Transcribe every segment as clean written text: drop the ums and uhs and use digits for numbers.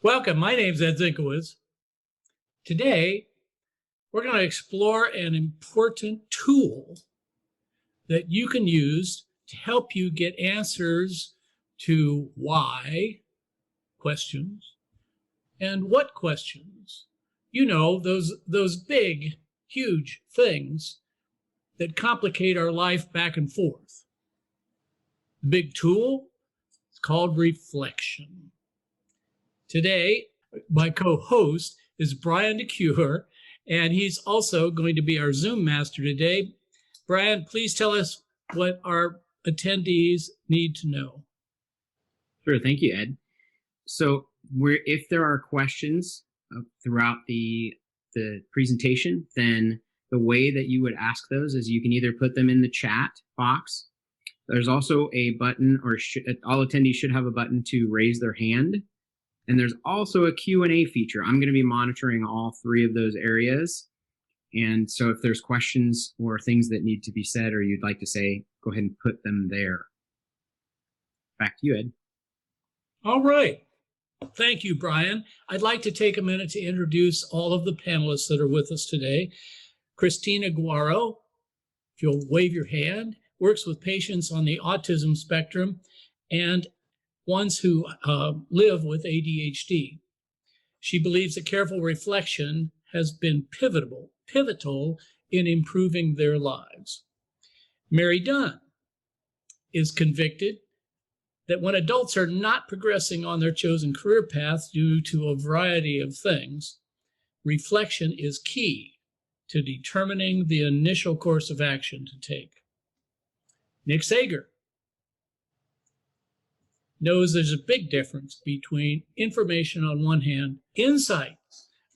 Welcome. My name's Ed Zinkowitz. Today, we're going to explore an important tool that you can use to help you get answers to why questions and what questions. You know, those big, huge things that complicate our life back and forth. The big tool is called reflection. Today, my co-host is Brian DeCure, and he's also going to be our Zoom master today. Brian, please tell us what our attendees need to know. Sure, thank you, Ed. So if there are questions throughout the presentation, then the way that you would ask those is you can either put them in the chat box. There's also a button, or all attendees should have a button to raise their hand. And there's also a Q&A feature. I'm going to be monitoring all three of those areas. And so if there's questions or things that need to be said or you'd like to say, go ahead and put them there. Back to you, Ed. All right. Thank you, Brian. I'd like to take a minute to introduce all of the panelists that are with us today. Christina Guaro, if you'll wave your hand, works with patients on the autism spectrum and ones who live with ADHD. She believes that careful reflection has been pivotal in improving their lives. Mary Dunn is convicted that when adults are not progressing on their chosen career path due to a variety of things, reflection is key to determining the initial course of action to take. Nick Sager knows there's a big difference between information on one hand, insight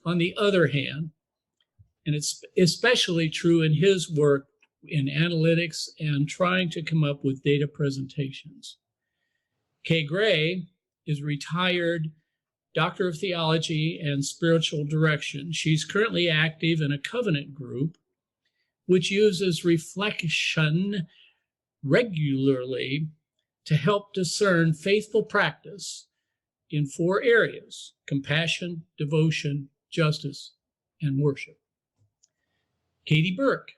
on the other hand, and it's especially true in his work in analytics and trying to come up with data presentations. Kay Gray is retired Doctor of Theology and Spiritual Direction. She's currently active in a covenant group which uses reflection regularly to help discern faithful practice in 4 areas: compassion, devotion, justice, and worship. Katie Burke.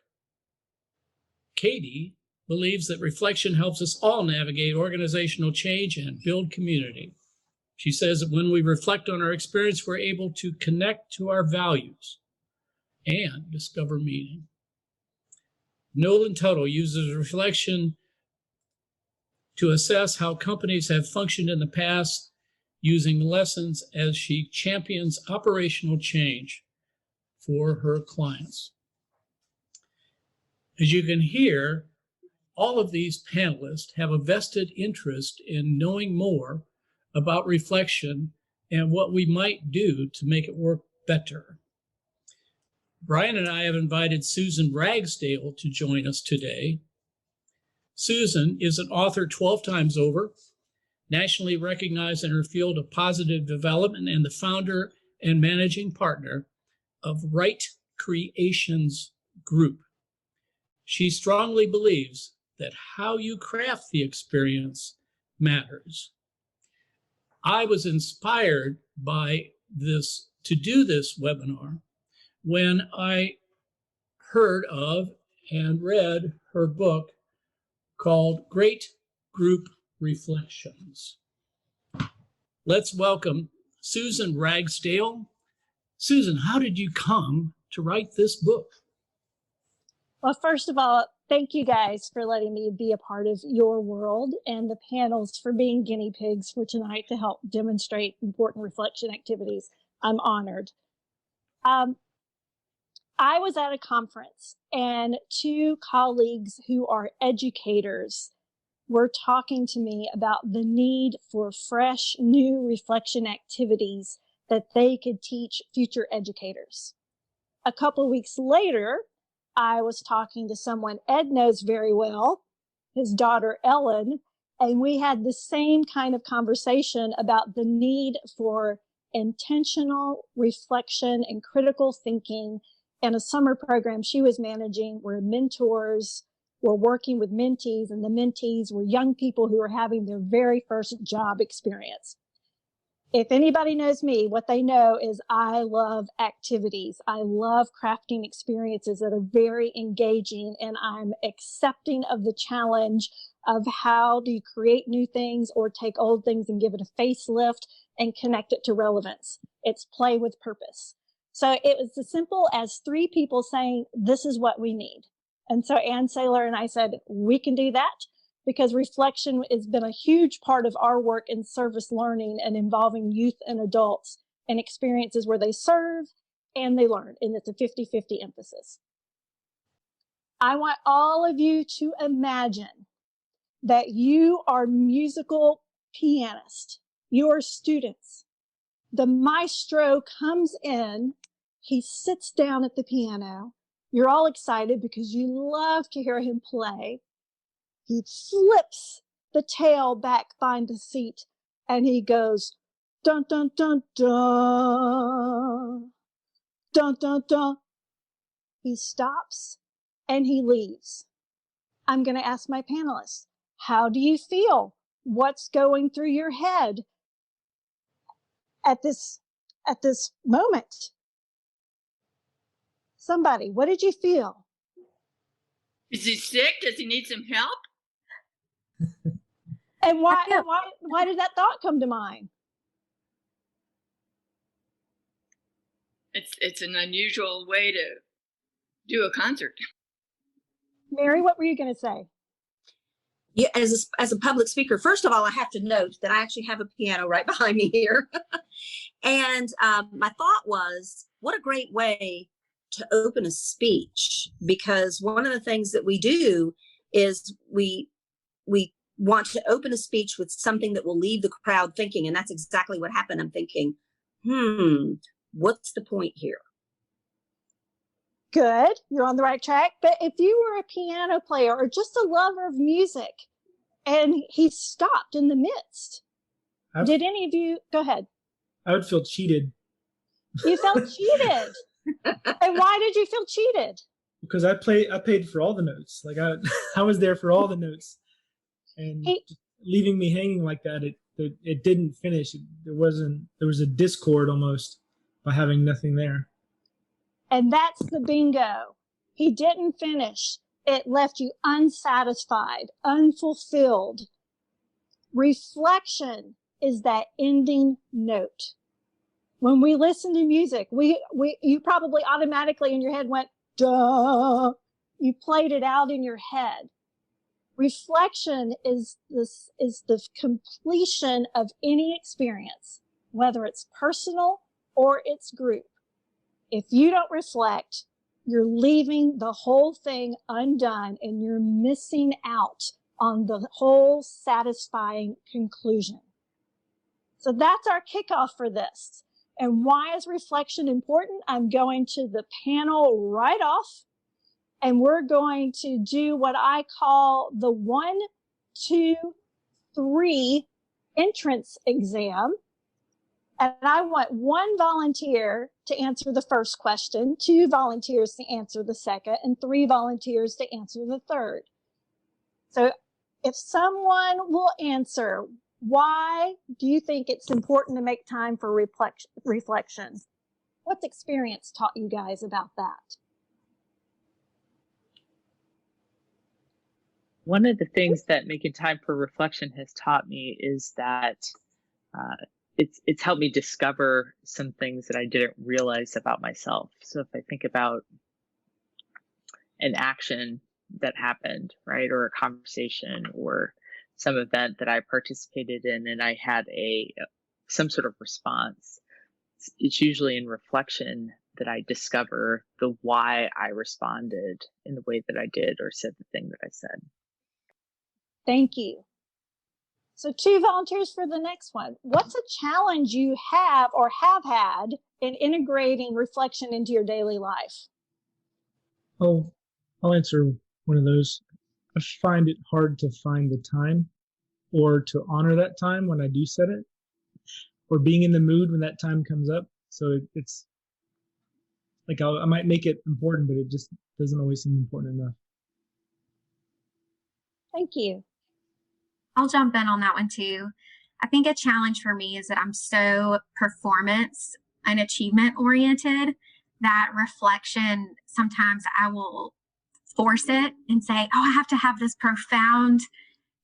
Katie believes that reflection helps us all navigate organizational change and build community. She says that when we reflect on our experience, we're able to connect to our values and discover meaning. Nolan Tuttle uses reflection to assess how companies have functioned in the past using lessons as she champions operational change for her clients. As you can hear, all of these panelists have a vested interest in knowing more about reflection and what we might do to make it work better. Brian and I have invited Susan Ragsdale to join us today. Susan is an author 12 times over, nationally recognized in her field of positive development, and the founder and managing partner of Right Creations Group. She strongly believes that how you craft the experience matters. I was inspired by this to do this webinar when I heard of and read her book called Great Group Reflections. Let's welcome Susan Ragsdale. Susan, how did you come to write this book? Well, first of all, thank you guys for letting me be a part of your world, and the panels for being guinea pigs for tonight to help demonstrate important reflection activities. I'm honored. I was at a conference and 2 colleagues who are educators were talking to me about the need for fresh, new reflection activities that they could teach future educators. A couple of weeks later, I was talking to someone Ed knows very well, his daughter Ellen, and we had the same kind of conversation about the need for intentional reflection and critical thinking in a summer program she was managing where mentors were working with mentees, and the mentees were young people who were having their very first job experience. If anybody knows me, what they know is I love activities. I love crafting experiences that are very engaging, and I'm accepting of the challenge of how do you create new things or take old things and give it a facelift and connect it to relevance. It's play with purpose. So it was as simple as 3 people saying, this is what we need. And so Ann Saylor and I said, we can do that, because reflection has been a huge part of our work in service learning and involving youth and adults and experiences where they serve and they learn. And it's a 50-50 emphasis. I want all of you to imagine that you are musical pianists. You are students. The maestro comes in. He sits down at the piano. You're all excited because you love to hear him play. He flips the tail back behind the seat and he goes, dun, dun, dun, dun, dun, dun, dun. He stops and he leaves. I'm going to ask my panelists, how do you feel? What's going through your head at this moment? Somebody, what did you feel? Is he sick? Does he need some help? And why did that thought come to mind? It's an unusual way to do a concert. Mary, what were you going to say? Yeah, as a public speaker, first of all, I have to note that I actually have a piano right behind me here. And my thought was, what a great way to open a speech, because one of the things that we do is we want to open a speech with something that will leave the crowd thinking, and that's exactly what happened. I'm thinking, what's the point here? Good, you're on the right track. But if you were a piano player or just a lover of music and he stopped in the midst, did any of you, go ahead. I would feel cheated. You felt cheated. And why did you feel cheated? Because I paid for all the notes. Like I was there for all the notes, and leaving me hanging like that, it didn't finish. There was a discord almost by having nothing there. And that's the bingo. He didn't finish. It left you unsatisfied, unfulfilled. Reflection is that ending note. When we listen to music, you probably automatically in your head went, duh. You played it out in your head. Reflection is the completion of any experience, whether it's personal or it's group. If you don't reflect, you're leaving the whole thing undone and you're missing out on the whole satisfying conclusion. So that's our kickoff for this. And why is reflection important? I'm going to the panel right off, and we're going to do what I call the 1, 2, 3 entrance exam. And I want 1 volunteer to answer the first question, 2 volunteers to answer the second, and 3 volunteers to answer the third. So if someone will answer, why do you think it's important to make time for reflection? What's experience taught you guys about that? One of the things that making time for reflection has taught me is that it's helped me discover some things that I didn't realize about myself. So if I think about an action that happened, right, or a conversation or some event that I participated in and I had some sort of response, it's usually in reflection that I discover the why I responded in the way that I did or said the thing that I said. Thank you. So 2 volunteers for the next one. What's a challenge you have or have had in integrating reflection into your daily life? Oh, I'll answer one of those. I find it hard to find the time or to honor that time when I do set it, or being in the mood when that time comes up. So it's like I might make it important, but it just doesn't always seem important enough. Thank you. I'll jump in on that one too. I think a challenge for me is that I'm so performance and achievement oriented that reflection, sometimes I will force it and say, oh, I have to have this profound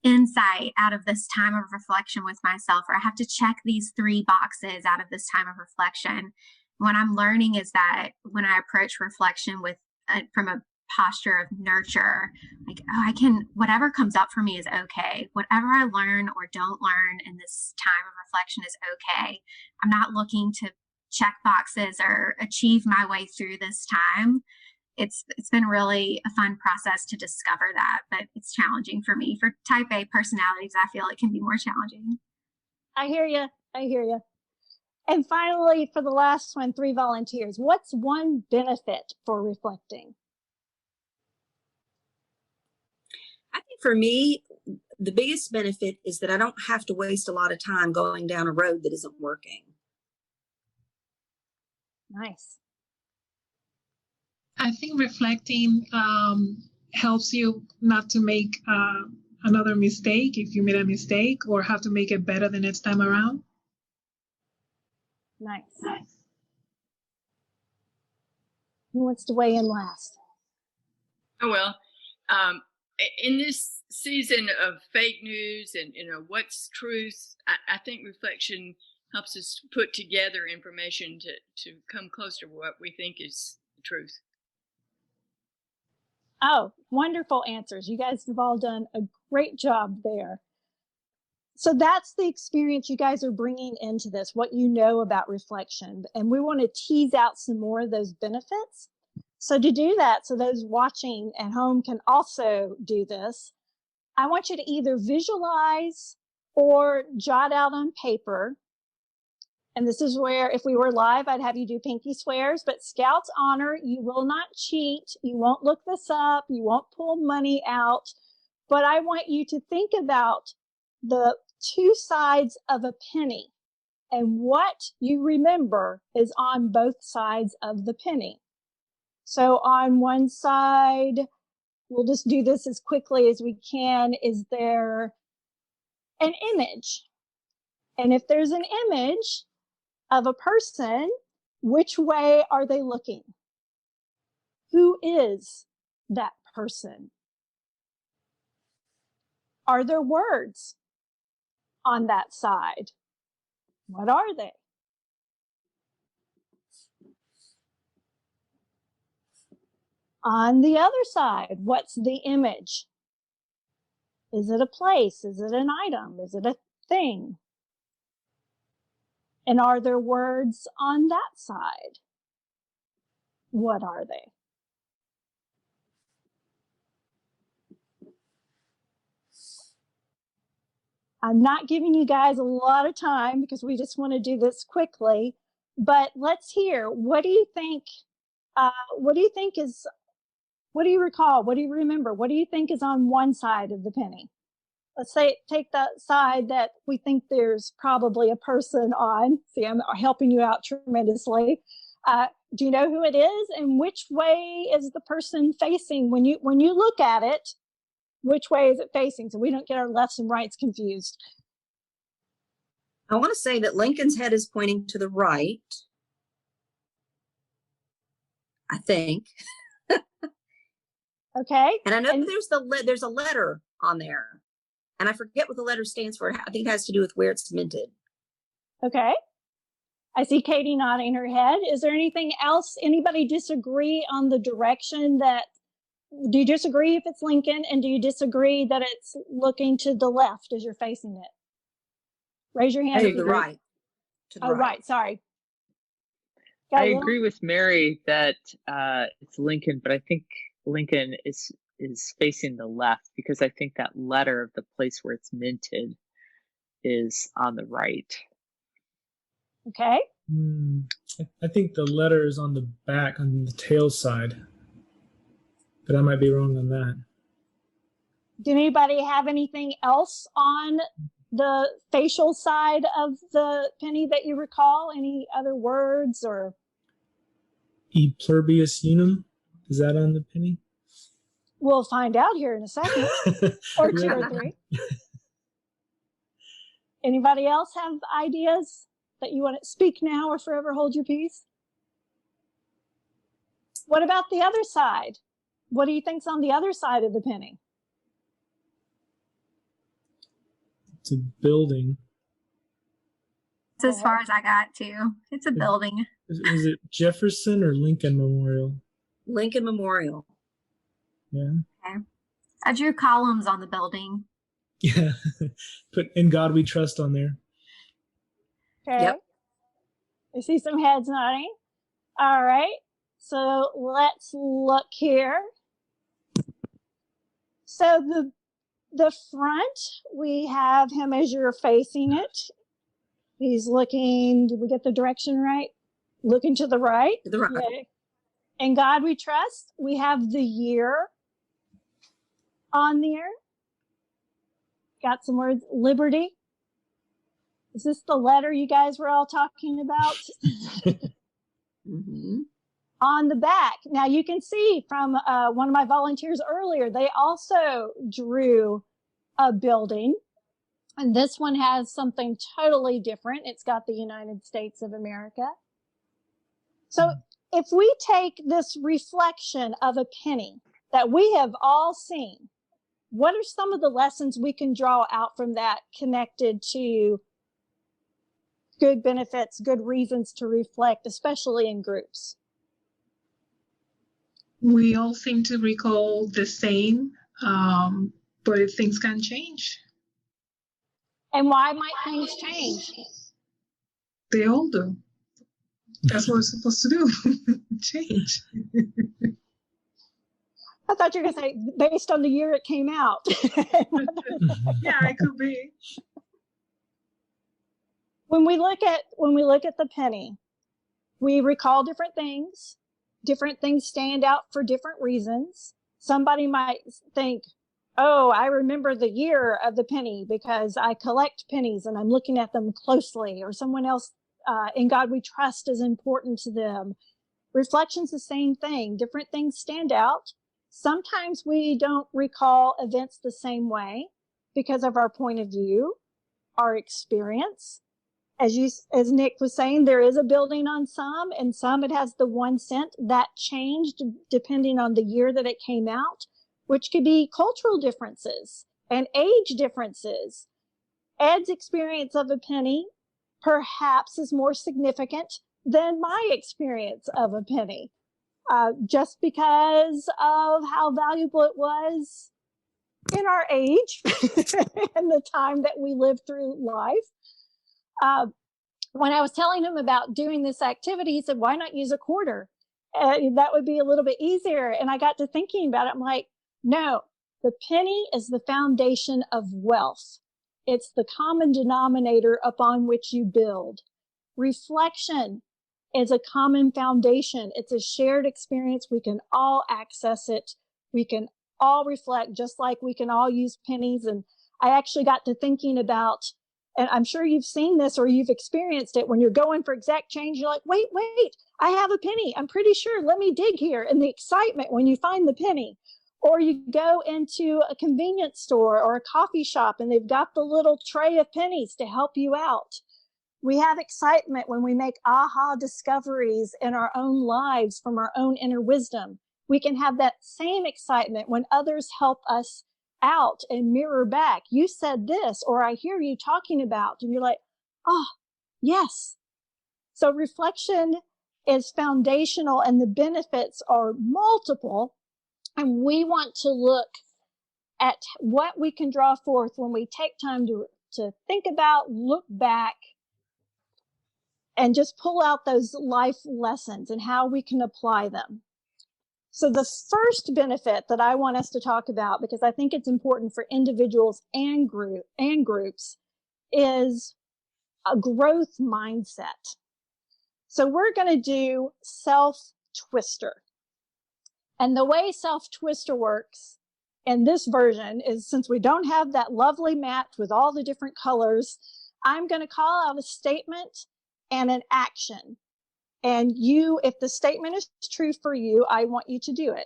insight out of this time of reflection with myself, or I have to check these 3 boxes out of this time of reflection. What I'm learning is that when I approach reflection from a posture of nurture, like, oh, I can, whatever comes up for me is okay. Whatever I learn or don't learn in this time of reflection is okay. I'm not looking to check boxes or achieve my way through this time. It's been really a fun process to discover that, but it's challenging for me. For type A personalities, I feel it can be more challenging. I hear you. And finally, for the last one, 3 volunteers. What's one benefit for reflecting? I think for me, the biggest benefit is that I don't have to waste a lot of time going down a road that isn't working. Nice. I think reflecting helps you not to make another mistake if you made a mistake, or have to make it better the next time around. Nice. Who wants to weigh in last? Oh, well, in this season of fake news and, what's truth, I think reflection helps us put together information to come closer to what we think is the truth. Oh, wonderful answers. You guys have all done a great job there. So that's the experience you guys are bringing into this, what you know about reflection. And we want to tease out some more of those benefits. So to do that, so those watching at home can also do this, I want you to either visualize or jot out on paper. And this is where, if we were live, I'd have you do pinky swears, but Scout's honor, you will not cheat. You won't look this up. You won't pull money out. But I want you to think about the 2 sides of a penny and what you remember is on both sides of the penny. So on one side, we'll just do this as quickly as we can. Is there an image? And if there's an image of a person, which way are they looking? Who is that person? Are there words on that side? What are they? On the other side, what's the image? Is it a place? Is it an item? Is it a thing? And are there words on that side? What are they? I'm not giving you guys a lot of time because we just want to do this quickly, but let's hear, what do you think is, what do you recall? What do you remember? What do you think is on one side of the penny? Let's say, take that side that we think there's probably a person on. See, I'm helping you out tremendously. Do you know who it is? And which way is the person facing? When you look at it, which way is it facing? So we don't get our lefts and rights confused. I want to say that Lincoln's head is pointing to the right. I think. Okay. And I know there's a letter on there. And I forget what the letter stands for. I think it has to do with where it's minted. Okay. I see Katie nodding her head. Is there anything else? Anybody disagree on the direction that, do you disagree if it's Lincoln? And do you disagree that it's looking to the left as you're facing it? Raise your hand. To the right. Right. Sorry. I agree with Mary that it's Lincoln, but I think Lincoln is facing the left because I think that letter of the place where it's minted is on the right. Okay. I think the letter is on the back, on the tail side, but I might be wrong on that. Did anybody have anything else on the facial side of the penny that you recall? Any other words or? E pluribus unum, is that on the penny? We'll find out here in a second, or 2 or 3. Anybody else have ideas that you want to speak now or forever hold your peace? What about the other side? What do you think's on the other side of the penny? It's a building. That's as far as I got to. It's a building. Is it Jefferson or Lincoln Memorial? Lincoln Memorial. Yeah. Okay. I drew columns on the building. Yeah. Put "In God We Trust" on there. Okay. Yep. I see some heads nodding. All right. So let's look here. So the front, we have him as you're facing it. He's looking, did we get the direction right? Looking to the right. To the right. Okay. In God We Trust, we have the year on there. Got some words, liberty. Is this the letter you guys were all talking about? Mm-hmm. On the back. Now you can see from one of my volunteers earlier, they also drew a building. And this one has something totally different. It's got the United States of America. So if we take this reflection of a penny that we have all seen, what are some of the lessons we can draw out from that connected to good benefits, good reasons to reflect, especially in groups? We all seem to recall the same, but things can change. And why might things change? They all do. That's what we're supposed to do. Change. I thought you were going to say based on the year it came out. Yeah, it could be. When we look at the penny, we recall different things. Different things stand out for different reasons. Somebody might think, oh, I remember the year of the penny because I collect pennies and I'm looking at them closely. Or someone else, in God We Trust, is important to them. Reflection's the same thing. Different things stand out. Sometimes we don't recall events the same way because of our point of view, our experience. As Nick was saying, there is a building on some, and some it has the 1 cent. That changed depending on the year that it came out, which could be cultural differences and age differences. Ed's experience of a penny perhaps is more significant than my experience of a penny, just because of how valuable it was in our age and the time that we lived through life. When I was telling him about doing this activity, he said, why not use a quarter? That would be a little bit easier. And I got to thinking about it. I'm like, no, the penny is the foundation of wealth. It's the common denominator upon which you build. Reflection is a common foundation. It's a shared experience. We can all access it. We can all reflect just like we can all use pennies. And I actually got to thinking about, and I'm sure you've seen this or you've experienced it, when you're going for exact change, you're like, wait, I have a penny. I'm pretty sure. Let me dig here. And the excitement when you find the penny. Or you go into a convenience store or a coffee shop and they've got the little tray of pennies to help you out. We have excitement when we make aha discoveries in our own lives from our own inner wisdom. We can have that same excitement when others help us out and mirror back. You said this, or I hear you talking about, and you're like, oh, yes. So reflection is foundational and the benefits are multiple. And we want to look at what we can draw forth when we take time to think about, look back, and just pull out those life lessons and how we can apply them. So the first benefit that I want us to talk about, because I think it's important for individuals and groups, is a growth mindset. So we're going to do self-twister. And the way self-twister works in this version is, since we don't have that lovely mat with all the different colors, I'm going to call out a statement and an action. And you, if the statement is true for you, I want you to do it.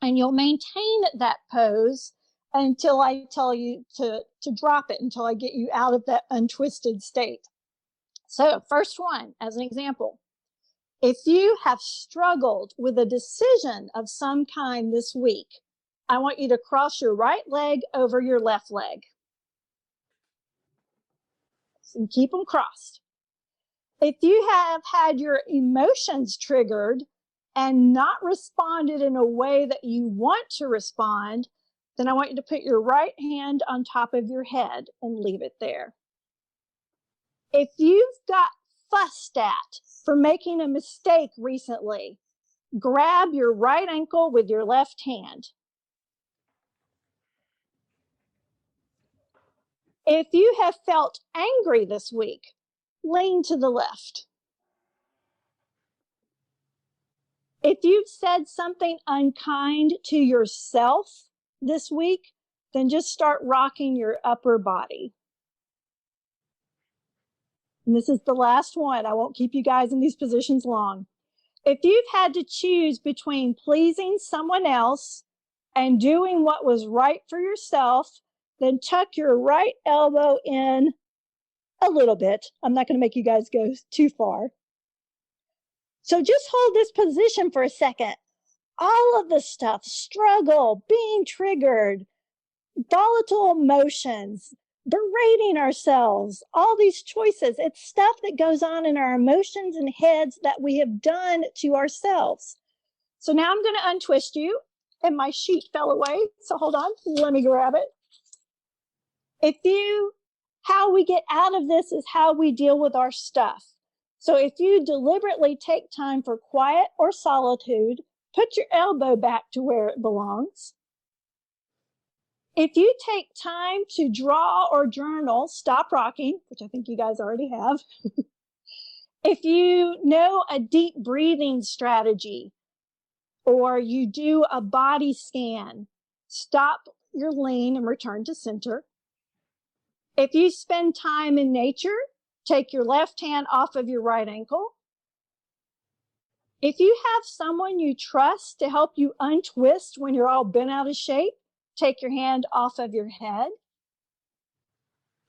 And you'll maintain that pose until I tell you to drop it, until I get you out of that untwisted state. So first one, as an example, if you have struggled with a decision of some kind this week, I want you to cross your right leg over your left leg. And keep them crossed. If you have had your emotions triggered and not responded in a way that you want to respond, then I want you to put your right hand on top of your head and leave it there. If you've got fussed at for making a mistake recently, grab your right ankle with your left hand. If you have felt angry this week, lean to the left. If you've said something unkind to yourself this week, then just start rocking your upper body. And this is the last one. I won't keep you guys in these positions long. If you've had to choose between pleasing someone else and doing what was right for yourself, then tuck your right elbow in a little bit. I'm not going to make you guys go too far. So just hold this position for a second. All of the stuff, struggle, being triggered, volatile emotions, berating ourselves, all these choices, it's stuff that goes on in our emotions and heads that we have done to ourselves. So now I'm going to untwist you, and my sheet fell away. So hold on, let me grab it. How we get out of this is how we deal with our stuff. So if you deliberately take time for quiet or solitude, put your elbow back to where it belongs. If you take time to draw or journal, stop rocking, which I think you guys already have. If you know a deep breathing strategy, or you do a body scan, stop your lean and return to center. If you spend time in nature, take your left hand off of your right ankle. If you have someone you trust to help you untwist when you're all bent out of shape, take your hand off of your head.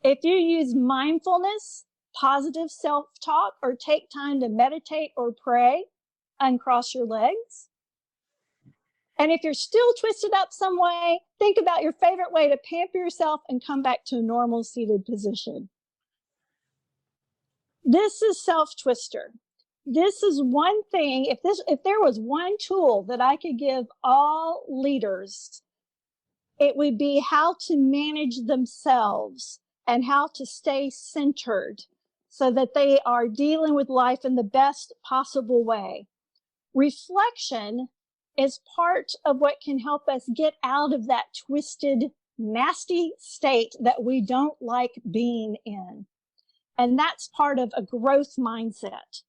If you use mindfulness, positive self-talk, or take time to meditate or pray, uncross your legs. And if you're still twisted up some way, think about your favorite way to pamper yourself and come back to a normal seated position. This is self-twister. This is one thing, if there was one tool that I could give all leaders, it would be how to manage themselves and how to stay centered so that they are dealing with life in the best possible way. Reflection is part of what can help us get out of that twisted, nasty state that we don't like being in. And that's part of a growth mindset.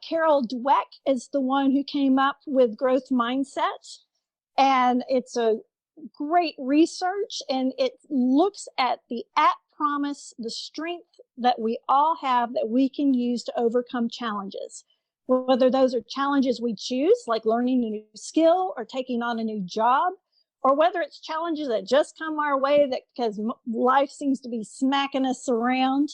Carol Dweck is the one who came up with growth mindset. And it's a great research, and it looks at the promise, the strength that we all have that we can use to overcome challenges. Whether those are challenges we choose, like learning a new skill or taking on a new job, or whether it's challenges that just come our way that because life seems to be smacking us around,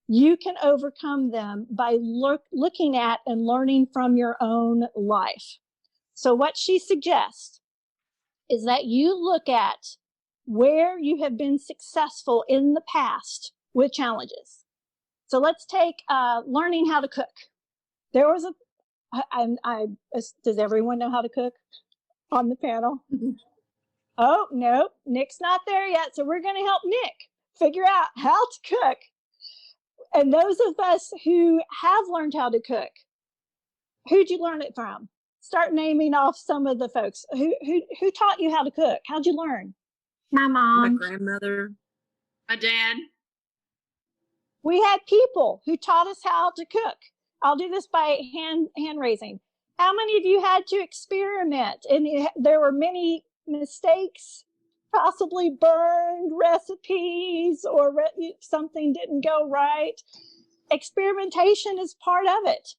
you can overcome them by looking at and learning from your own life. So what she suggests is that you look at where you have been successful in the past with challenges. So let's take learning how to cook. There was does everyone know how to cook on the panel? Oh, no, Nick's not there yet. So we're going to help Nick figure out how to cook. And those of us who have learned how to cook, who'd you learn it from? Start naming off some of the folks. Who taught you how to cook? How'd you learn? My mom. My grandmother. My dad. We had people who taught us how to cook. I'll do this by hand raising. How many of you had to experiment? And there were many mistakes, possibly burned recipes, or something didn't go right. Experimentation is part of it.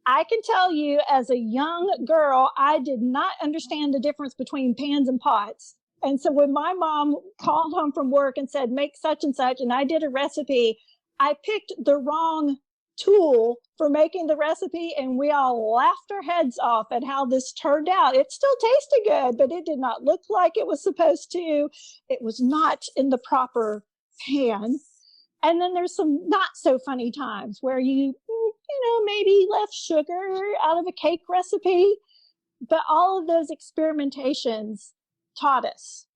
I can tell you as a young girl, I did not understand the difference between pans and pots And so when my mom called home from work and said, make such and such, and I did a recipe, I picked the wrong tool for making the recipe, and we all laughed our heads off at how this turned out. It still tasted good, but it did not look like it was supposed to. It was not in the proper pan. And then there's some not so funny times where you maybe left sugar out of a cake recipe. But all of those experimentations taught us.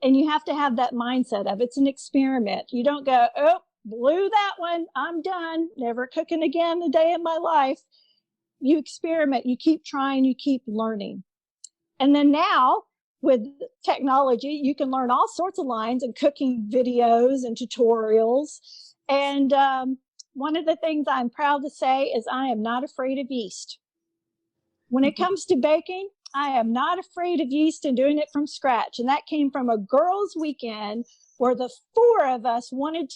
And you have to have that mindset of it's an experiment. You don't go, oh, blew that one, I'm done, never cooking again a day in my life. You experiment, you keep trying, you keep learning. And then now with technology, you can learn all sorts of lines and cooking videos and tutorials. And one of the things I'm proud to say is I am not afraid of yeast. When it comes to baking, I am not afraid of yeast and doing it from scratch. And that came from a girls' weekend where the 4 of us wanted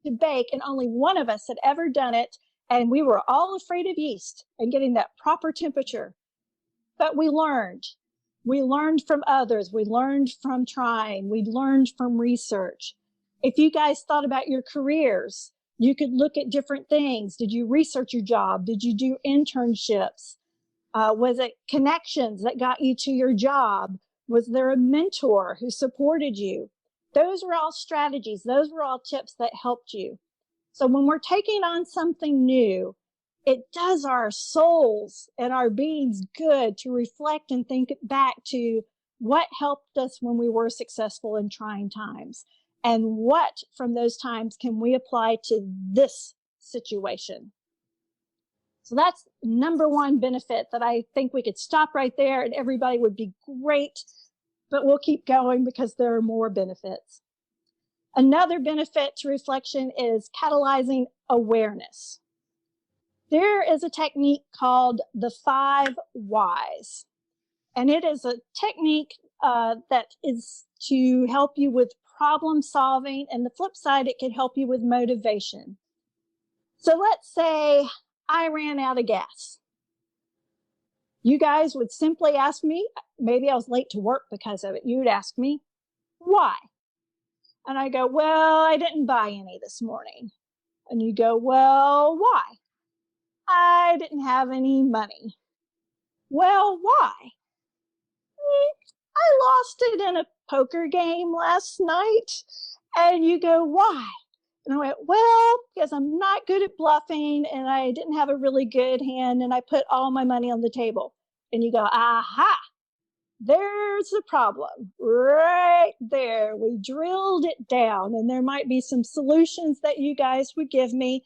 to bake and only one of us had ever done it. And we were all afraid of yeast and getting that proper temperature. But we learned. We learned from others. We learned from trying. We learned from research. If you guys thought about your careers, you could look at different things. Did you research your job? Did you do internships? Was it connections that got you to your job? Was there a mentor who supported you? Those were all strategies. Those were all tips that helped you. So when we're taking on something new, it does our souls and our beings good to reflect and think back to what helped us when we were successful in trying times, and what from those times can we apply to this situation. So that's number one benefit that I think we could stop right there and everybody would be great, but we'll keep going because there are more benefits. Another benefit to reflection is catalyzing awareness. There is a technique called the 5 whys, and it is a technique that is to help you with problem solving, and the flip side, it can help you with motivation. So let's say I ran out of gas. You guys would simply ask me, maybe I was late to work because of it. You would ask me, why? And I go, well, I didn't buy any this morning. And you go, well, why? I didn't have any money. Well, why? I lost it in a poker game last night. And you go, why? And I went, well, because I'm not good at bluffing and I didn't have a really good hand and I put all my money on the table. And you go, aha, there's the problem right there. We drilled it down, and there might be some solutions that you guys would give me.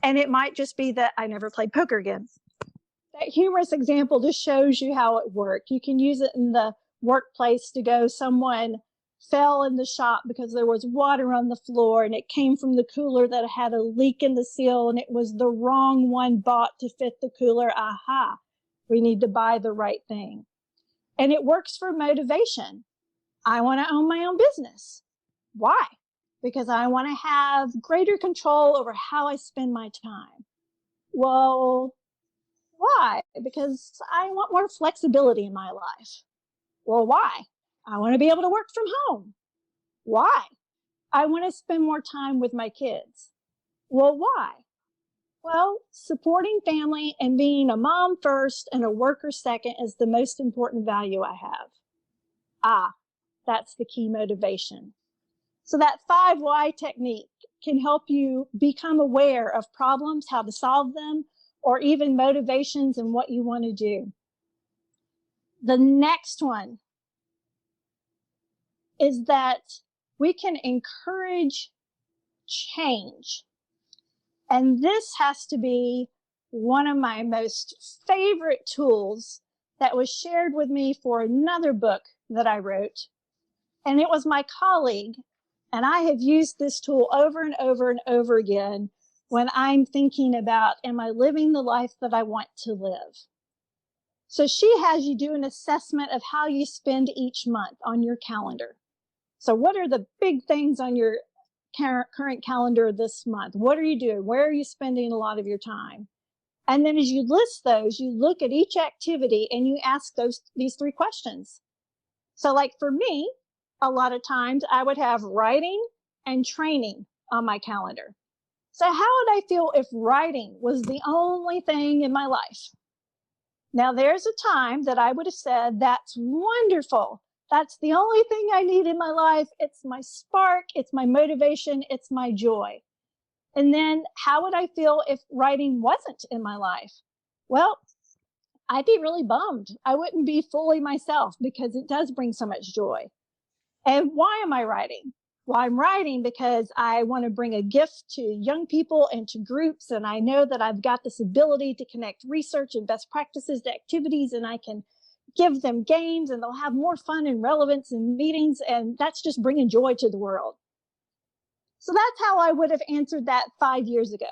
And it might just be that I never played poker again. That humorous example just shows you how it worked. You can use it in the workplace to go, someone fell in the shop because there was water on the floor and it came from the cooler that had a leak in the seal and it was the wrong one bought to fit the cooler. Aha, we need to buy the right thing. And it works for motivation. I want to own my own business. Why? Because I want to have greater control over how I spend my time. Well, why? Because I want more flexibility in my life. Well, why? I want to be able to work from home. Why? I want to spend more time with my kids. Well, why? Well, supporting family and being a mom first and a worker second is the most important value I have. That's the key motivation. So that 5 why technique can help you become aware of problems, how to solve them, or even motivations and what you want to do. The next one is that we can encourage change. And this has to be one of my most favorite tools that was shared with me for another book that I wrote. And it was my colleague. And I have used this tool over and over and over again when I'm thinking about, am I living the life that I want to live? So she has you do an assessment of how you spend each month on your calendar. So what are the big things on your current calendar this month? What are you doing? Where are you spending a lot of your time? And then as you list those, you look at each activity and you ask these 3 questions. So like for me, a lot of times I would have writing and training on my calendar. So how would I feel if writing was the only thing in my life? Now, there's a time that I would have said, that's wonderful. That's the only thing I need in my life. It's my spark. It's my motivation. It's my joy. And then how would I feel if writing wasn't in my life? Well, I'd be really bummed. I wouldn't be fully myself because it does bring so much joy. And why am I writing? Well, I'm writing because I want to bring a gift to young people and to groups. And I know that I've got this ability to connect research and best practices to activities, and I can give them games and they'll have more fun and relevance in meetings. And that's just bringing joy to the world. So that's how I would have answered that 5 years ago.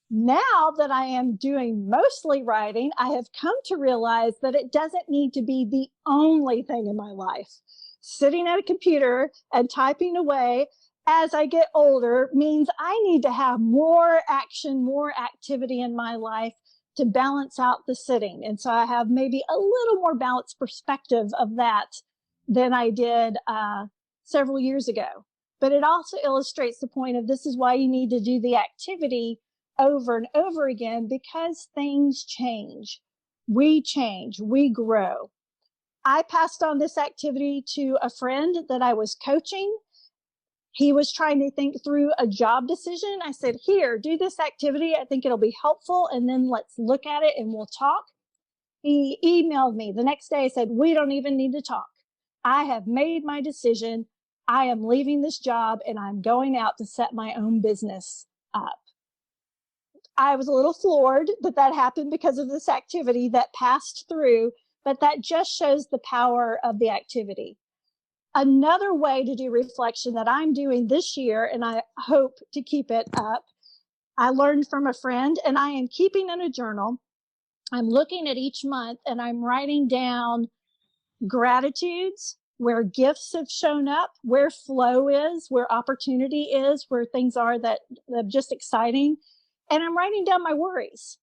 Now that I am doing mostly writing, I have come to realize that it doesn't need to be the only thing in my life. Sitting at a computer and typing away as I get older means I need to have more action, more activity in my life to balance out the sitting. And so I have maybe a little more balanced perspective of that than I did several years ago. But it also illustrates the point of this is why you need to do the activity over and over again, because things change. We change, we grow. I passed on this activity to a friend that I was coaching. He was trying to think through a job decision. I said, here, do this activity. I think it'll be helpful. And then let's look at it and we'll talk. He emailed me the next day, said, we don't even need to talk. I have made my decision. I am leaving this job and I'm going out to set my own business up. I was a little floored that happened because of this activity that passed through, but that just shows the power of the activity. Another way to do reflection that I'm doing this year, and I hope to keep it up, I learned from a friend, and I am keeping in a journal. I'm looking at each month and I'm writing down gratitudes, where gifts have shown up, where flow is, where opportunity is, where things are that are just exciting. And I'm writing down my worries.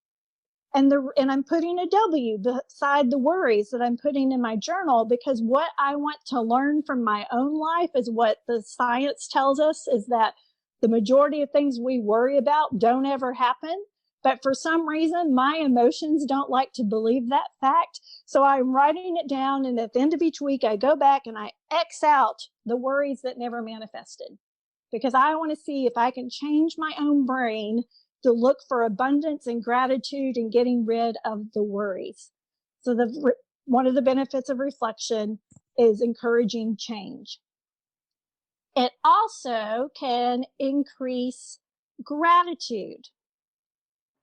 And I'm putting a W beside the worries that I'm putting in my journal, because what I want to learn from my own life is what the science tells us, is that the majority of things we worry about don't ever happen. But for some reason, my emotions don't like to believe that fact. So I'm writing it down. And at the end of each week, I go back and I X out the worries that never manifested, because I want to see if I can change my own brain to look for abundance and gratitude and getting rid of the worries. So one of the benefits of reflection is encouraging change. It also can increase gratitude.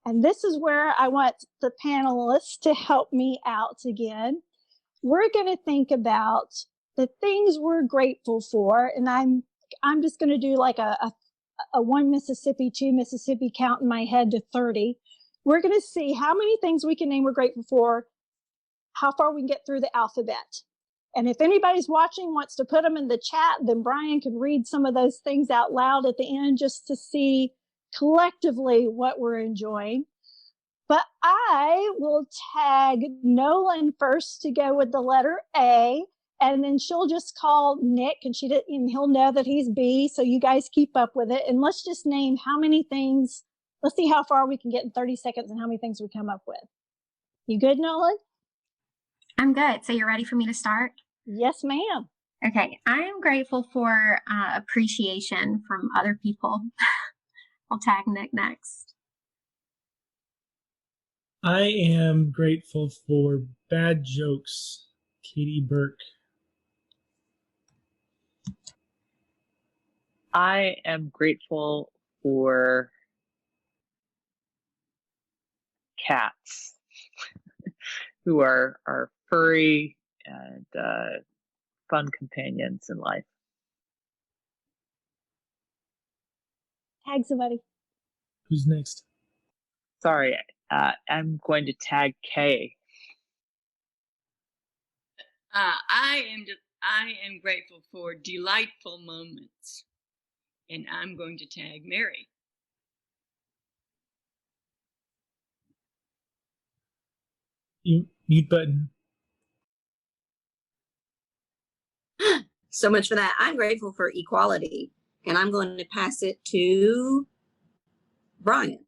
And this is where I want the panelists to help me out again. We're going to think about the things we're grateful for. And I'm just going to do like a 1 Mississippi, 2 Mississippi count in my head to 30. We're going to see how many things we can name we're grateful for, how far we can get through the alphabet. And if anybody's watching wants to put them in the chat, then Brian can read some of those things out loud at the end just to see collectively what we're enjoying. But I will tag Nolan first to go with the letter A. And then she'll just call Nick and he'll know that he's B. So you guys keep up with it. And let's just name how many things. Let's see how far we can get in 30 seconds and how many things we come up with. You good, Nolan? I'm good. So you're ready for me to start? Yes, ma'am. Okay. I am grateful for appreciation from other people. I'll tag Nick next. I am grateful for bad jokes. Katie Burke. I am grateful for cats who are furry and fun companions in life. Tag somebody. Who's next? Sorry, I'm going to tag Kay. I am grateful for delightful moments, and I'm going to tag Mary. Mute button. So much for that. I'm grateful for equality, and I'm going to pass it to Brian.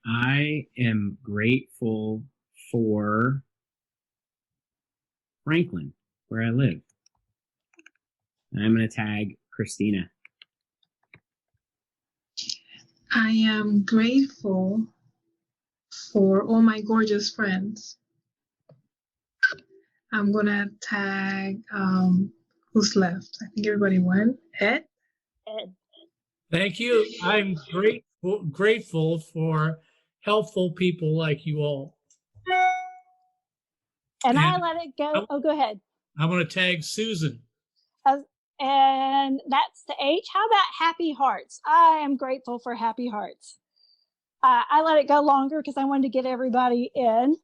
I am grateful for Franklin, where I live. And I'm going to tag Christina. I am grateful for all my gorgeous friends. I'm gonna tag who's left. I think everybody went. Ed. Ed. Thank you. I'm grateful for helpful people like you all. And I And let it go. Oh, go ahead. I'm going to tag Susan. And that's the H. How about happy hearts? I am grateful for happy hearts. I let it go longer because I wanted to get everybody in.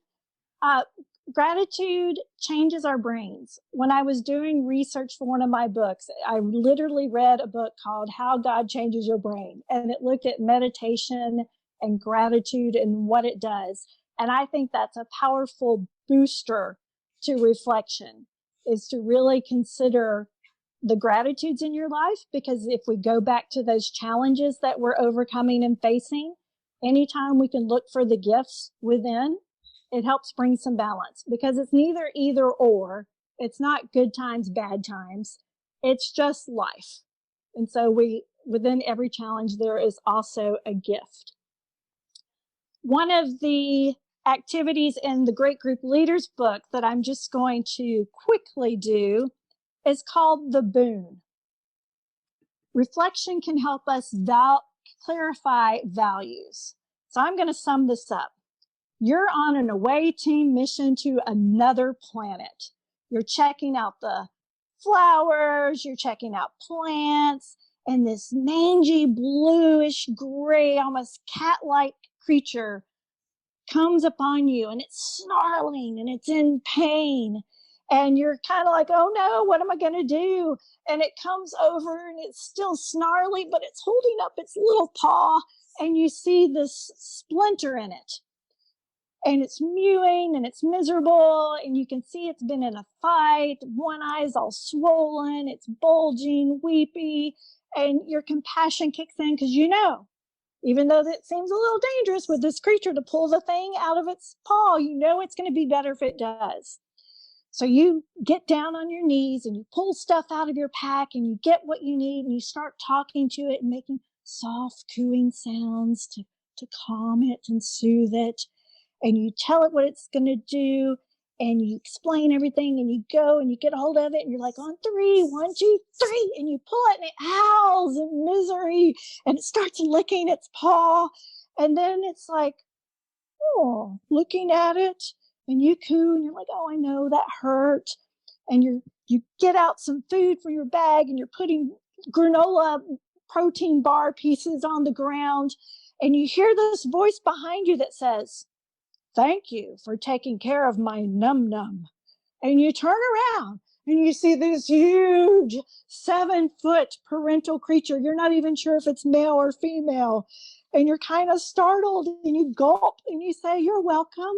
Gratitude changes our brains. When I was doing research for one of my books, I literally read a book called How God Changes Your Brain, and it looked at meditation and gratitude and what it does. And I think that's a powerful booster to reflection, is to really consider the gratitudes in your life, because if we go back to those challenges that we're overcoming and facing, anytime we can look for the gifts within, it helps bring some balance, because it's neither either or. It's not good times, bad times. It's just life. And so within every challenge, there is also a gift. One of the activities in the Great Group Leaders book that I'm just going to quickly do is called the Boon. Reflection can help us clarify values. So I'm going to sum this up. You're on an away team mission to another planet. You're checking out the flowers, you're checking out plants, and this mangy, bluish, gray, almost cat-like creature comes upon you, and it's snarling and it's in pain. And you're kind of like, oh no, what am I going to do? And it comes over and it's still snarly, but it's holding up its little paw, and you see this splinter in it. And it's mewing and it's miserable, and you can see it's been in a fight. One eye's all swollen, it's bulging, weepy, and your compassion kicks in, because you know, even though it seems a little dangerous with this creature to pull the thing out of its paw, you know it's going to be better if it does. So you get down on your knees and you pull stuff out of your pack and you get what you need, and you start talking to it and making soft cooing sounds to calm it and soothe it. And you tell it what it's going to do, and you explain everything, and you go and you get a hold of it, and you're like, on 3, 1, 2, 3, and you pull it, and it howls in misery, and it starts licking its paw. And then it's like, oh, looking at it, and you coo, and you're like, oh, I know that hurt. And you get out some food from your bag, and you're putting granola protein bar pieces on the ground, and you hear this voice behind you that says, thank you for taking care of my num-num. And you turn around and you see this huge 7-foot parental creature. You're not even sure if it's male or female. And you're kind of startled, and you gulp and you say, you're welcome.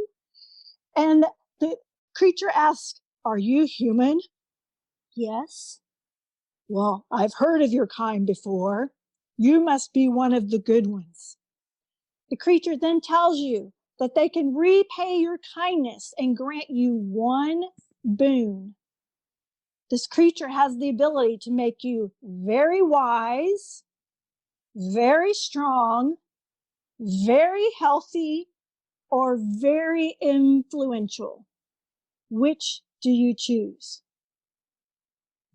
And the creature asks, are you human? Yes. Well, I've heard of your kind before. You must be one of the good ones. The creature then tells you that they can repay your kindness and grant you one boon. This creature has the ability to make you very wise, very strong, very healthy, or very influential. Which do you choose?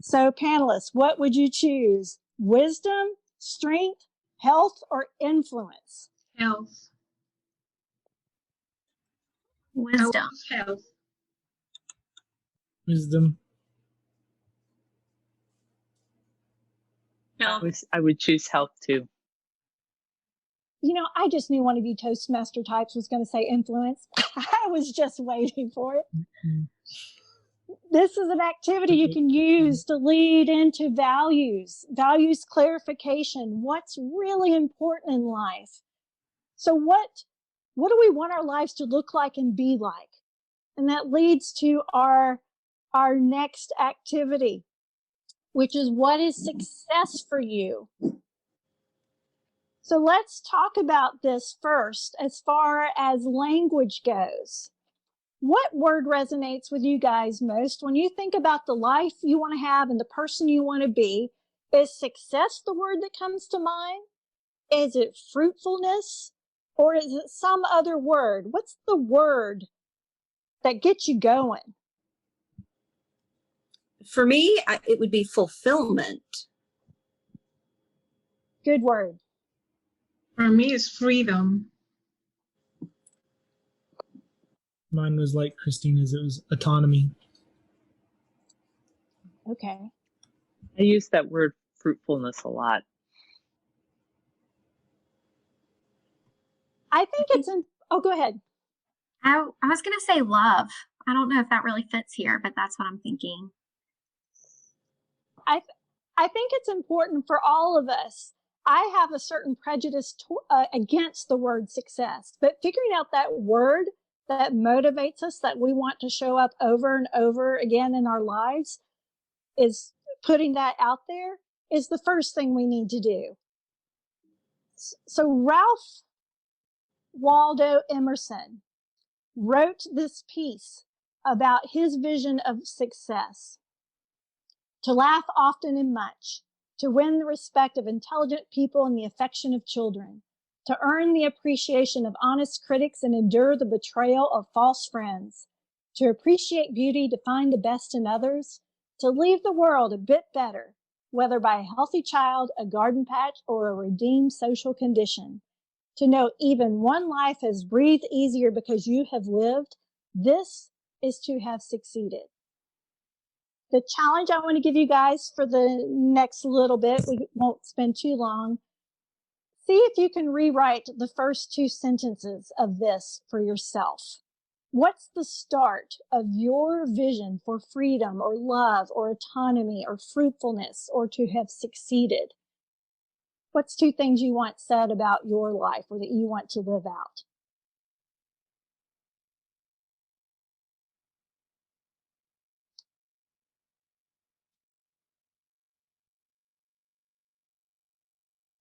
So panelists, what would you choose? Wisdom, strength, health, or influence? Health. Wisdom. Health. Wisdom. I would choose health too. You know, I just knew one of you Toastmaster types was going to say influence. I was just waiting for it. Mm-hmm. This is an activity you can use to lead into values clarification, what's really important in life. So what do we want our lives to look like and be like? And that leads to our next activity, which is what is success for you? So let's talk about this first as far as language goes. What word resonates with you guys most when you think about the life you want to have and the person you want to be? Is success the word that comes to mind? Is it fruitfulness? Or is it some other word? What's the word that gets you going? For me, it would be fulfillment. Good word. For me, it's freedom. Mine was like Christina's. It was autonomy. Okay. I use that word fruitfulness a lot. I think it's in, oh, go ahead. I was going to say love. I don't know if that really fits here, but that's what I'm thinking. I think it's important for all of us. I have a certain prejudice against the word success, but figuring out that word that motivates us, that we want to show up over and over again in our lives, is putting that out there is the first thing we need to do. So Ralph Waldo Emerson wrote this piece about his vision of success: to laugh often and much, to win the respect of intelligent people and the affection of children, to earn the appreciation of honest critics and endure the betrayal of false friends, to appreciate beauty, to find the best in others, to leave the world a bit better, whether by a healthy child, a garden patch, or a redeemed social condition, to know even one life has breathed easier because you have lived. This is to have succeeded. The challenge I want to give you guys for the next little bit, we won't spend too long, see if you can rewrite the first two sentences of this for yourself. What's the start of your vision for freedom or love or autonomy or fruitfulness or to have succeeded? What's two things you want said about your life or that you want to live out?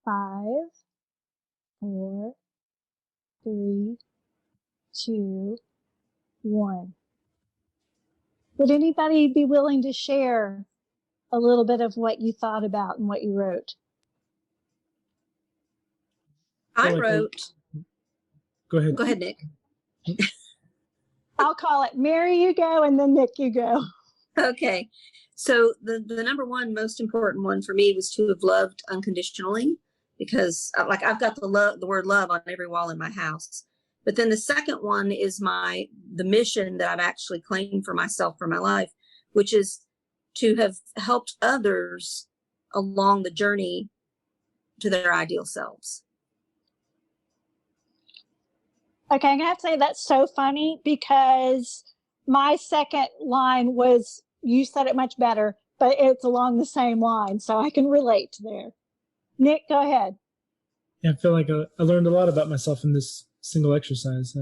Five, 4, 3, 2, 1. Would anybody be willing to share a little bit of what you thought about and what you wrote? I wrote. Go ahead. Go ahead, Nick. I'll call it Mary, you go, and then Nick, you go. Okay. So the number one most important one for me was to have loved unconditionally, because like I've got the word love on every wall in my house. But then the second one is the mission that I've actually claimed for myself for my life, which is to have helped others along the journey to their ideal selves. Okay, I'm gonna have to say that's so funny because my second line was, you said it much better, but it's along the same line, so I can relate there. Nick, go ahead. Yeah, I feel like I learned a lot about myself in this single exercise.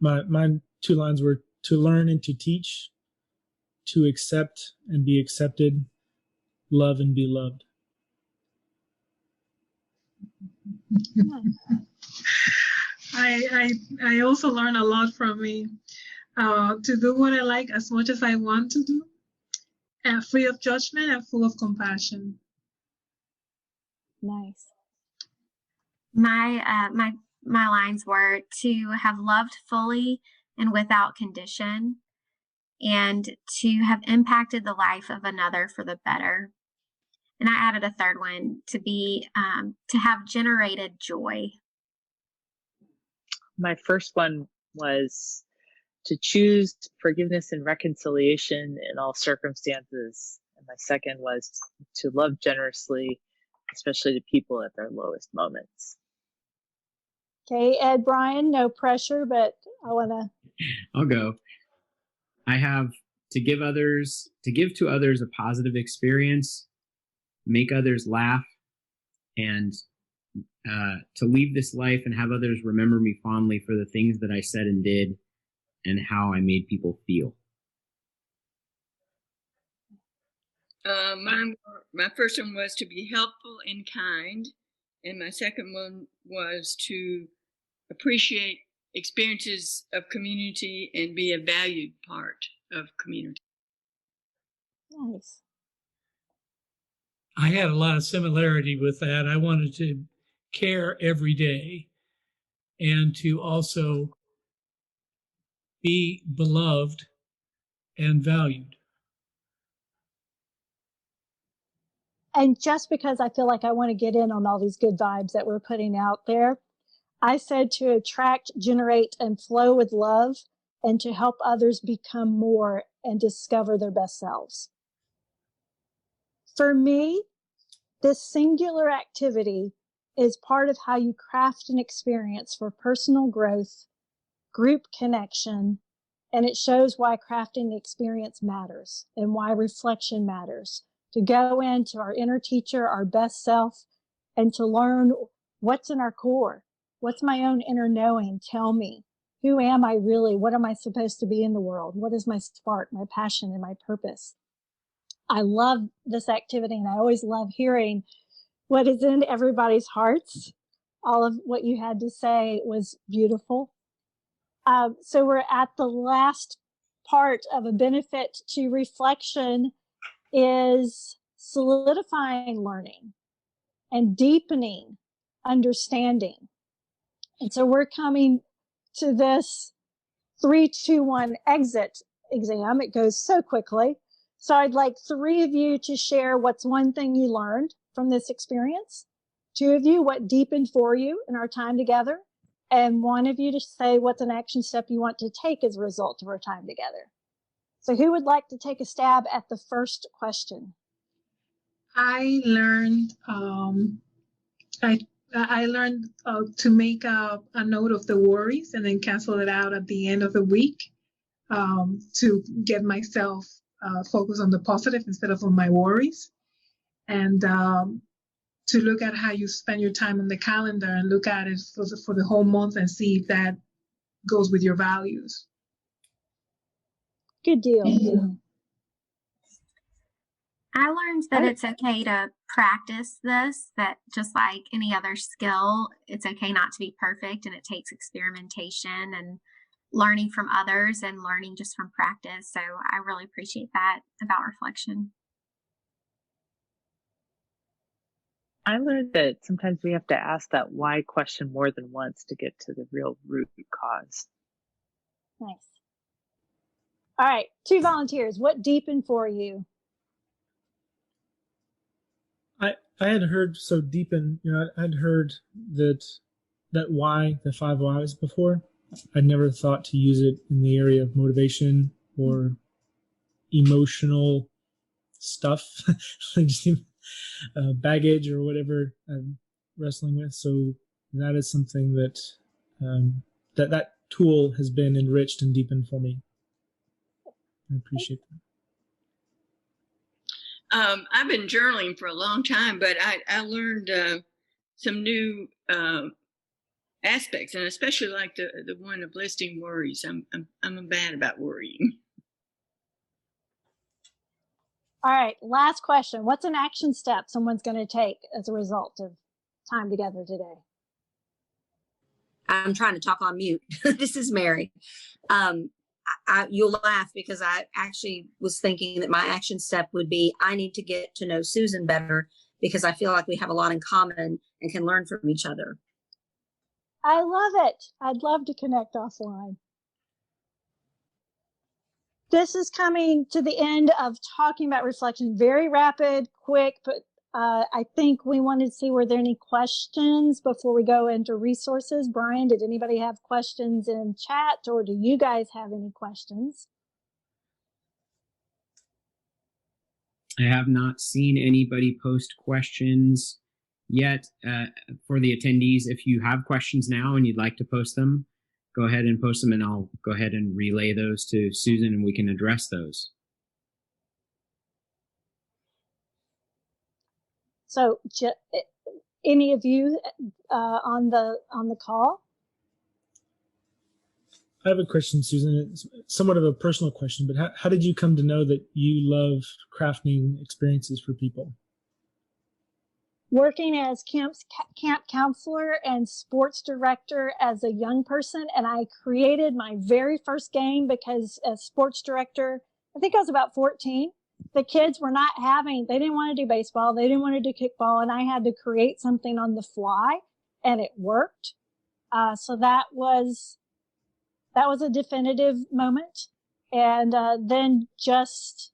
My two lines were to learn and to teach, to accept and be accepted, love and be loved. I also learned a lot from me. To do what I like as much as I want to do, and free of judgment and full of compassion. Nice. My lines were to have loved fully and without condition, and to have impacted the life of another for the better. And I added a third one, to have generated joy. My first one was to choose forgiveness and reconciliation in all circumstances. And my second was to love generously, especially to people at their lowest moments. Okay, Ed, Brian, no pressure, but I want to. I'll go. I have to give to others a positive experience, make others laugh, and to leave this life and have others remember me fondly for the things that I said and did, and how I made people feel. My first one was to be helpful and kind, and my second one was to appreciate experiences of community and be a valued part of community. Nice. I had a lot of similarity with that. I wanted to care every day and to also be beloved and valued. And just because I feel like I want to get in on all these good vibes that we're putting out there, I said to attract, generate, and flow with love, and to help others become more and discover their best selves. For me, this singular activity is part of how you craft an experience for personal growth, group connection, and it shows why crafting the experience matters and why reflection matters. To go into our inner teacher, our best self, and to learn what's in our core. What's my own inner knowing? Tell me. Who am I really? What am I supposed to be in the world? What is my spark, my passion, and my purpose? I love this activity, and I always love hearing what is in everybody's hearts. All of what you had to say was beautiful. So we're at the last part of a benefit to reflection is solidifying learning and deepening understanding. And so we're coming to this 3, 2, 1 exit exam. It goes so quickly. So I'd like 3 of you to share what's one thing you learned from this experience. 2 of you, what deepened for you in our time together. And 1 of you to say what's an action step you want to take as a result of our time together. So who would like to take a stab at the first question? I learned I learned to make a note of the worries and then cancel it out at the end of the week to get myself focused on the positive instead of on my worries, and to look at how you spend your time on the calendar and look at it for the whole month and see if that goes with your values. Good deal. I learned that it's okay to practice this, that just like any other skill, it's okay not to be perfect, and it takes experimentation and learning from others and learning just from practice. So I really appreciate that about reflection. I learned that sometimes we have to ask that why question more than once to get to the real root cause. Nice. All right, 2 volunteers. What deepened for you? I had heard so deepen, I'd heard that why, the 5 whys before. I'd never thought to use it in the area of motivation or emotional stuff, like just baggage or whatever I'm wrestling with. So that is something that that tool has been enriched and deepened for me. I appreciate that. I've been journaling for a long time, but I learned some new aspects, and especially like the one of listing worries. I'm bad about worrying. All right, last question. What's an action step someone's going to take as a result of time together today? I'm trying to talk on mute. This is Mary. You'll laugh because I actually was thinking that my action step would be I need to get to know Susan better because I feel like we have a lot in common and can learn from each other. I love it. I'd love to connect offline. This is coming to the end of talking about reflection. Very rapid, quick, but I think we wanted to see, were there any questions before we go into resources? Brian, did anybody have questions in chat, or do you guys have any questions? I have not seen anybody post questions yet. For the attendees, if you have questions now and you'd like to post them, go ahead and post them, and I'll go ahead and relay those to Susan and we can address those. So any of you on the call? I have a question, Susan. It's somewhat of a personal question, but how did you come to know that you love crafting experiences for people? Working as camp counselor and sports director as a young person, and I created my very first game because as sports director, I think I was about 14. The kids were not they didn't want to do baseball, they didn't want to do kickball, and I had to create something on the fly, and it worked. So that was a definitive moment. And then just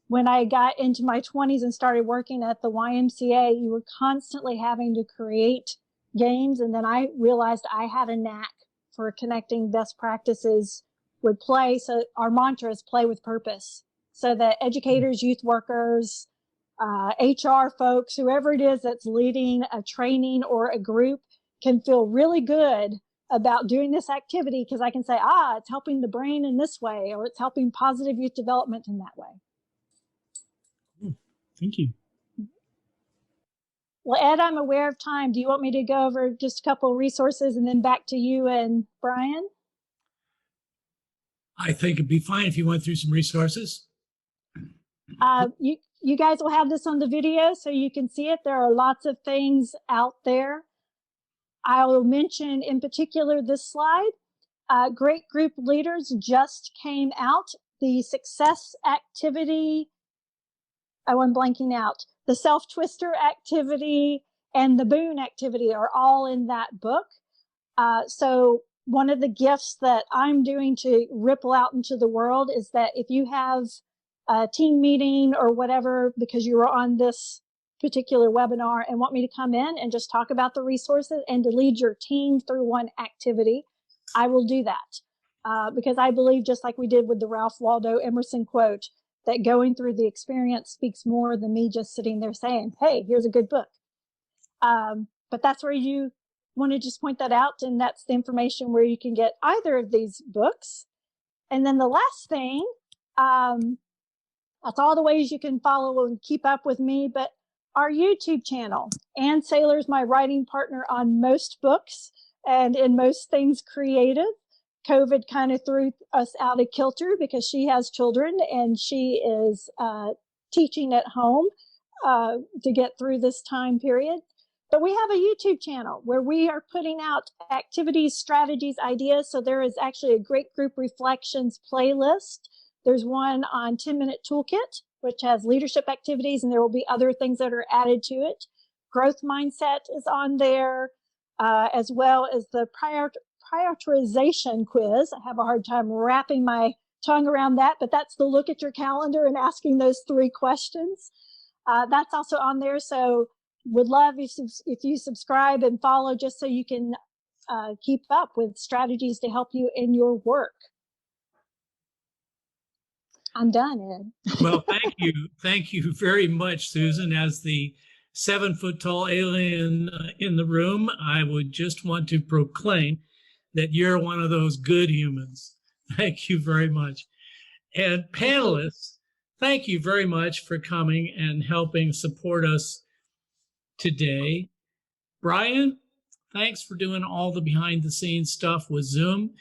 when I got into my 20s and started working at the YMCA, you were constantly having to create games. And then I realized I had a knack for connecting best practices with play. So our mantra is play with purpose. So that educators, youth workers, HR folks, whoever it is that's leading a training or a group can feel really good about doing this activity because I can say, it's helping the brain in this way, or it's helping positive youth development in that way. Thank you. Well, Ed, I'm aware of time. Do you want me to go over just a couple of resources and then back to you and Brian? I think it'd be fine if you went through some resources. You guys will have this on the video so you can see it. There are lots of things out there. I will mention in particular this slide. Great Group Leaders just came out. The success activity, I'm blanking out. The self-twister activity and the Boon activity are all in that book. So one of the gifts that I'm doing to ripple out into the world is that if you have a team meeting or whatever, because you were on this particular webinar and want me to come in and just talk about the resources and to lead your team through one activity, I will do that. Because I believe, just like we did with the Ralph Waldo Emerson quote, that going through the experience speaks more than me just sitting there saying, hey, here's a good book. But that's where you want to just point that out. And that's the information where you can get either of these books. And then the last thing, that's all the ways you can follow and keep up with me. But our YouTube channel, Ann Saylor's my writing partner on most books and in most things creative. COVID kind of threw us out of kilter because she has children and she is teaching at home to get through this time period. But we have a YouTube channel where we are putting out activities, strategies, ideas. So there is actually a Great Group Reflections playlist. There's one on 10-Minute Toolkit, which has leadership activities, and there will be other things that are added to it. Growth Mindset is on there, as well as the prioritization quiz. I have a hard time wrapping my tongue around that, but that's the look at your calendar and asking those 3 questions. That's also on there. So would love if you subscribe and follow just so you can keep up with strategies to help you in your work. I'm done, Ed. Well, thank you. Thank you very much, Susan. As the 7-foot-tall alien in the room, I would just want to proclaim that you're one of those good humans. Thank you very much. And panelists, thank you very much for coming and helping support us today. Brian, thanks for doing all the behind-the-scenes stuff with Zoom.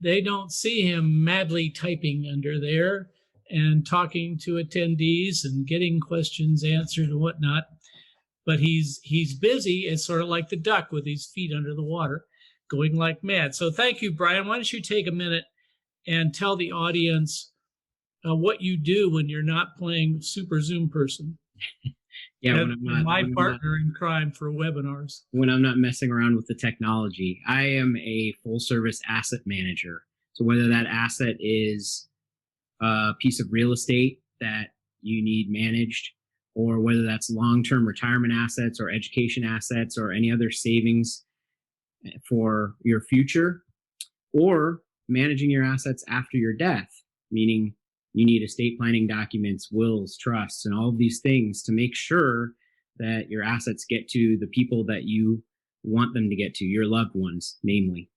They don't see him madly typing under there and talking to attendees and getting questions answered and whatnot. But he's busy. It's sort of like the duck with his feet under the water, going like mad. So thank you, Brian. Why don't you take a minute and tell the audience what you do when you're not playing Super Zoom person? Yeah, when I'm not, my partner in crime for webinars. When I'm not messing around with the technology, I am a full service asset manager. So whether that asset is a piece of real estate that you need managed, or whether that's long-term retirement assets or education assets or any other savings for your future, or managing your assets after your death, meaning you need estate planning documents, wills, trusts, and all of these things to make sure that your assets get to the people that you want them to get to, your loved ones, namely.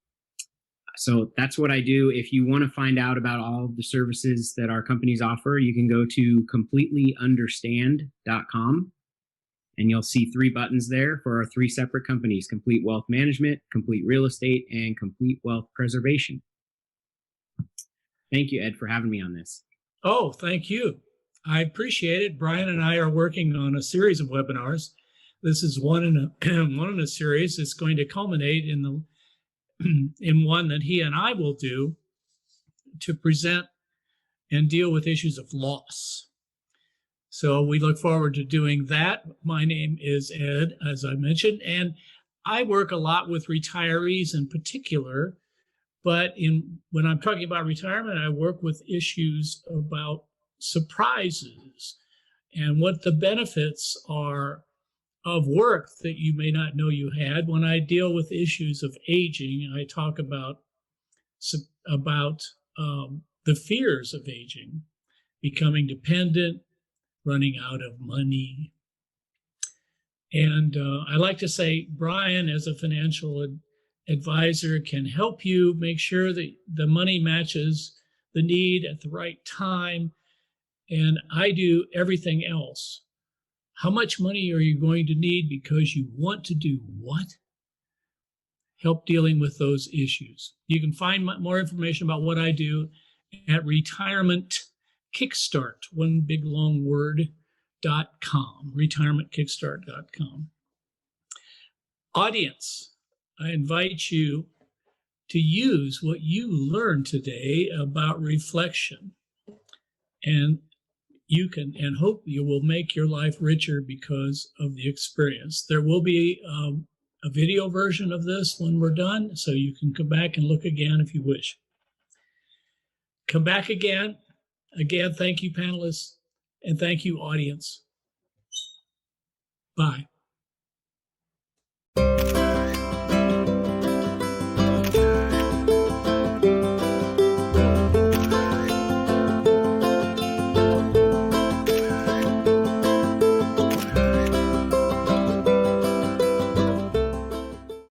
So that's what I do. If you want to find out about all of the services that our companies offer, you can go to completelyunderstand.com and you'll see 3 buttons there for our 3 separate companies: Complete Wealth Management, Complete Real Estate, and Complete Wealth Preservation. Thank you, Ed, for having me on this. Oh, thank you. I appreciate it. Brian and I are working on a series of webinars. This is one in a series. It's going to culminate in one that he and I will do to present and deal with issues of loss. So we look forward to doing that. My name is Ed, as I mentioned, and I work a lot with retirees in particular. But when I'm talking about retirement, I work with issues about surprises and what the benefits are of work that you may not know you had. When I deal with issues of aging, I talk about the fears of aging, becoming dependent, running out of money. And I like to say, Brian, as a financial advisor, can help you make sure that the money matches the need at the right time. And I do everything else. How much money are you going to need because you want to do what? Help dealing with those issues. You can find more information about what I do at Retirement Kickstart, one big long word.com, retirementkickstart.com. Audience, I invite you to use what you learned today about reflection, and you can, and hope you will make your life richer because of the experience. There will be a video version of this when we're done, so you can come back and look again if you wish. Come back again. Again, thank you, panelists, and thank you, audience. Bye.